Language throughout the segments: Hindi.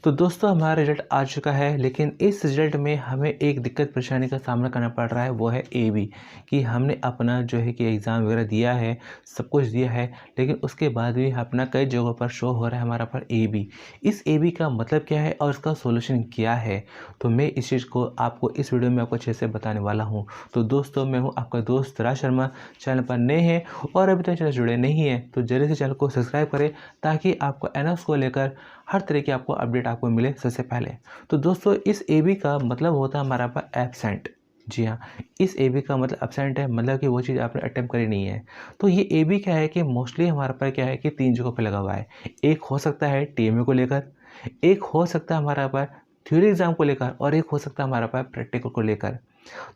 तो दोस्तों हमारा रिजल्ट आ चुका है, लेकिन इस रिजल्ट में हमें एक दिक्कत परेशानी का सामना करना पड़ रहा है, वो है एबी। कि हमने अपना जो है कि एग्ज़ाम वगैरह दिया है, सब कुछ दिया है, लेकिन उसके बाद भी अपना कई जगहों पर शो हो रहा है हमारा पर एबी। इस एबी का मतलब क्या है और इसका सॉल्यूशन क्या है, तो मैं इस चीज़ को आपको इस वीडियो में आपको अच्छे से बताने वाला हूँ। तो दोस्तों मैं हूँ आपका दोस्त राज शर्मा। चैनल पर नए हैं और अभी तक चैनल जुड़े नहीं हैं तो जल्दी से चैनल को सब्सक्राइब करें, ताकि आपको एनएक्स को लेकर हर तरह की आपको अपडेट आपको मिले सबसे पहले। तो दोस्तों इस एबी का मतलब होता है हमारा पर एब्सेंट। जी हाँ, इस एबी का मतलब एब्सेंट है, मतलब कि वो चीज़ आपने अटेम्प्ट करी नहीं है। तो ये एबी क्या है कि मोस्टली हमारे पर क्या है कि 3 जगहों पे लगा हुआ है। एक हो सकता है टीएमए को लेकर, एक हो सकता है हमारा पर थ्योरी एग्ज़ाम को लेकर और एक हो सकता है हमारा पर प्रैक्टिकल को लेकर।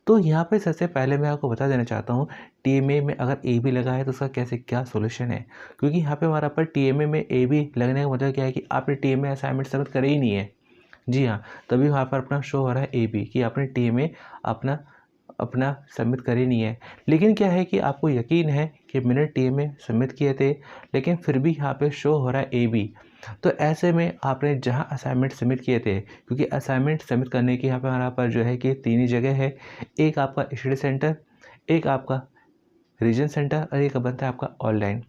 तो यहाँ पे सबसे पहले मैं आपको बता देना चाहता हूँ, टीएमए में अगर ए बी लगा है तो उसका कैसे क्या सॉल्यूशन है। क्योंकि यहाँ पे हमारा पर टीएमए में ए बी लगने का मतलब क्या है कि आपने टीएमए असाइनमेंट सबमिट करे ही नहीं है। जी हाँ, तभी वहाँ पर अपना शो हो रहा है ए बी कि आपने टीएमए अपना अपना सबमिट करे नहीं है। लेकिन क्या है कि आपको यकीन है कि मैंने टीएमए सबमिट किए थे, लेकिन फिर भी यहाँ पे शो हो रहा है ए बी। तो ऐसे में आपने जहाँ असाइनमेंट सबमिट किए थे, क्योंकि असाइनमेंट सबमिट करने की यहाँ पे हमारा पर जो है कि 3 ही जगह है। एक आपका स्टडी सेंटर, एक आपका रीजन सेंटर और एक बनता है आपका ऑनलाइन।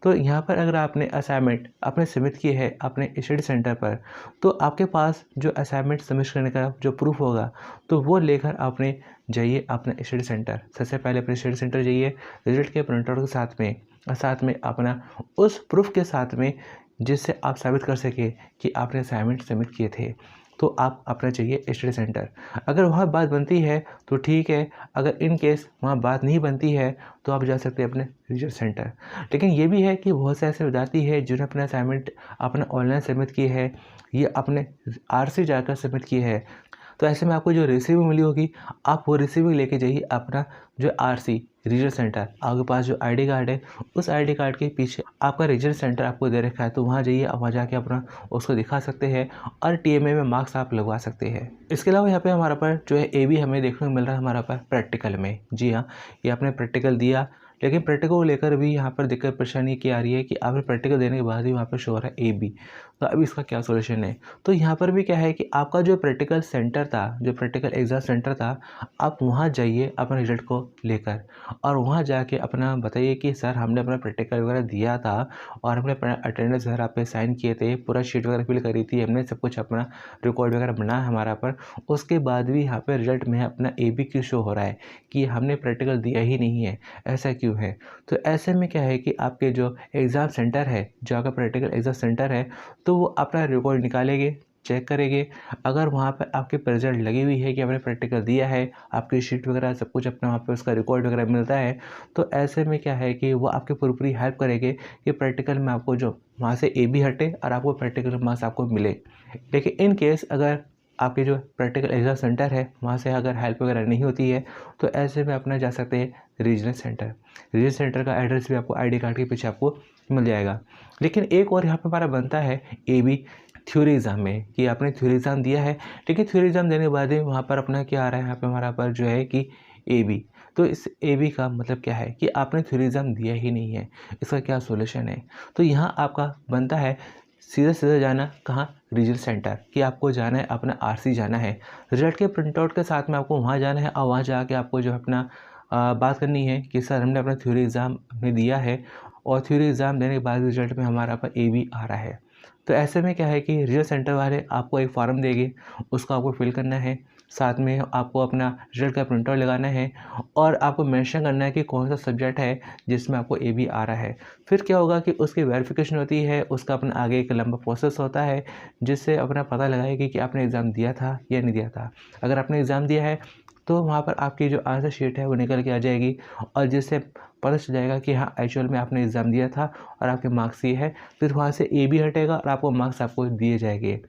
तो यहाँ पर अगर आपने असाइनमेंट आपने सबमिट किए है अपने स्टडी सेंटर पर, तो आपके पास जो असाइनमेंट सबमिट करने का जो प्रूफ होगा, तो वो लेकर आपने जाइए अपना स्टडी सेंटर। सबसे पहले अपने स्टडी सेंटर जाइए रिजल्ट के प्रिंटआउट के साथ में, और साथ में अपना उस प्रूफ के साथ में जिससे आप साबित कर सके कि आपने असाइनमेंट सबमिट किए थे। तो आप अपना चाहिए स्टडी सेंटर। अगर वहाँ बात बनती है तो ठीक है, अगर इन केस वहाँ बात नहीं बनती है तो आप जा सकते हैं अपने रीजन सेंटर। लेकिन ये भी है कि बहुत से ऐसे विद्यार्थी हैं जिन्होंने अपना असाइनमेंट अपना ऑनलाइन सबमिट किए हैं, ये अपने आरसी जाकर सबमिट किए हैं। तो ऐसे में आपको जो रिसीविंग मिली होगी, आप वो रिसीविंग लेके जाइए अपना जो आरसी रीजन सेंटर। आपके पास जो आईडी कार्ड है, उस आईडी कार्ड के पीछे आपका रीजन सेंटर आपको दे रखा है, तो वहाँ जाइए, आप वहाँ जाके अपना उसको दिखा सकते हैं और टीएमए में मार्क्स आप लगवा सकते हैं। इसके अलावा यहाँ पे हमारा पर जो है ए बी हमें देखने को मिल रहा है हमारा पर प्रैक्टिकल में। जी हाँ, ये आपने प्रैक्टिकल दिया, लेकिन प्रैक्टिकल को लेकर भी यहाँ पर दिक्कत परेशानी क्या आ रही है कि आपने प्रैक्टिकल देने के बाद भी वहाँ पर शो हो रहा है ए बी। तो अभी इसका क्या सोल्यूशन है। तो यहाँ पर भी क्या है कि आपका जो प्रैक्टिकल सेंटर था, जो प्रैक्टिकल एग्ज़ाम सेंटर था, आप वहाँ जाइए अपने रिजल्ट को लेकर, और वहाँ जाके अपना बताइए कि सर हमने अपना प्रैक्टिकल वगैरह दिया था और हमने अपना अटेंडेंस वगैरह पे साइन किए थे, पूरा शीट वगैरह फिल करी थी हमने, सब कुछ अपना रिकॉर्ड वगैरह बना है हमारा पर। उसके बाद भी यहाँ पे रिजल्ट में अपना ए बी क्यों शो हो रहा है कि हमने प्रैक्टिकल दिया ही नहीं है, ऐसा क्यों है। तो ऐसे में क्या है कि आपके जो एग्ज़ाम सेंटर है, जो आपका प्रैक्टिकल एग्ज़ाम सेंटर है, तो वो अपना रिकॉर्ड निकालेंगे, चेक करेंगे। अगर वहाँ पर आपके पे रिजल्ट लगी हुई है कि आपने प्रैक्टिकल दिया है, आपकी शीट वगैरह सब कुछ अपना वहाँ पे उसका रिकॉर्ड वगैरह मिलता है, तो ऐसे में क्या है कि वो आपकी पूरी हेल्प करेंगे कि प्रैक्टिकल में आपको जो वहाँ से ए बी हटे और आपको प्रैक्टिकल मार्क्स आपको मिले। लेकिन इन केस अगर आपके जो प्रैक्टिकल एग्ज़ाम सेंटर है वहाँ से अगर हेल्प वगैरह नहीं होती है, तो ऐसे में अपना जा सकते हैं रीजनल सेंटर। रीजनल सेंटर का एड्रेस भी आपको आईडी कार्ड के पीछे आपको मिल जाएगा। लेकिन एक और यहाँ पे हमारा बनता है ए बी थ्योरी एग्ज़ाम में, कि आपने थ्योरी एग्ज़ाम दिया है, लेकिन थ्योरी एग्ज़ाम देने के बाद ही वहाँ पर अपना क्या आ रहा है, यहाँ पे हमारा पर जो है कि ए बी। तो इस ए बी का मतलब क्या है कि आपने थ्योरी एग्ज़ाम दिया ही नहीं है, इसका क्या सॉल्यूशन है। तो यहाँ आपका बनता है सीधा सीधा जाना कहाँ, रीजनल सेंटर, कि आपको जाना है अपना आरसी जाना है, रिजल्ट के प्रिंटआउट के साथ में आपको वहाँ जाना है, और वहाँ जाके आपको जो है अपना बात करनी है कि सर हमने अपना थ्योरी एग्ज़ाम हमने दिया है और थ्योरी एग्ज़ाम देने के बाद रिजल्ट में हमारा पर ए बी आ रहा है। तो ऐसे में क्या है कि रिजल्ट सेंटर वाले आपको एक फॉर्म देंगे, उसको आपको फिल करना है, साथ में आपको अपना रिजल्ट का प्रिंटआउट लगाना है, और आपको मेंशन करना है कि कौन सा सब्जेक्ट है जिसमें आपको ए बी आ रहा है। फिर क्या होगा कि उसकी वेरिफिकेशन होती है, उसका अपना आगे एक लंबा प्रोसेस होता है, जिससे अपना पता लगाएगी कि आपने एग्ज़ाम दिया था या नहीं दिया था। अगर आपने एग्ज़ाम दिया है तो वहाँ पर आपकी जो आंसर शीट है वो निकल के आ जाएगी, और जिससे पता चल जाएगा कि हाँ एक्चुअल में आपने एग्ज़ाम दिया था और आपके मार्क्स ये है। फिर वहाँ से ए बी हटेगा और आपको मार्क्स आपको दिए जाएंगे।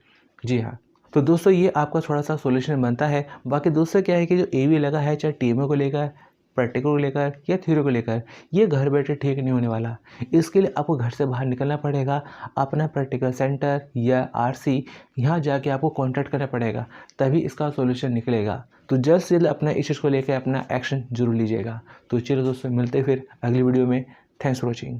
जी हाँ, तो दोस्तों ये आपका थोड़ा सा सॉल्यूशन बनता है। बाकी दोस्तों क्या है कि जो ए बी लगा है, चाहे टीएमए को लेकर, प्रैक्टिकल को लेकर या थ्योरी को लेकर, ये घर बैठे ठीक नहीं होने वाला। इसके लिए आपको घर से बाहर निकलना पड़ेगा, अपना प्रैक्टिकल सेंटर या आरसी यहाँ जाके आपको कॉन्टैक्ट करना पड़ेगा, तभी इसका सॉल्यूशन निकलेगा। तो जल्द से जल्द अपना इस चीज़ को लेकर अपना एक्शन जरूर लीजिएगा। तो चलो दोस्तों, मिलते फिर अगली वीडियो में। Thanks for watching.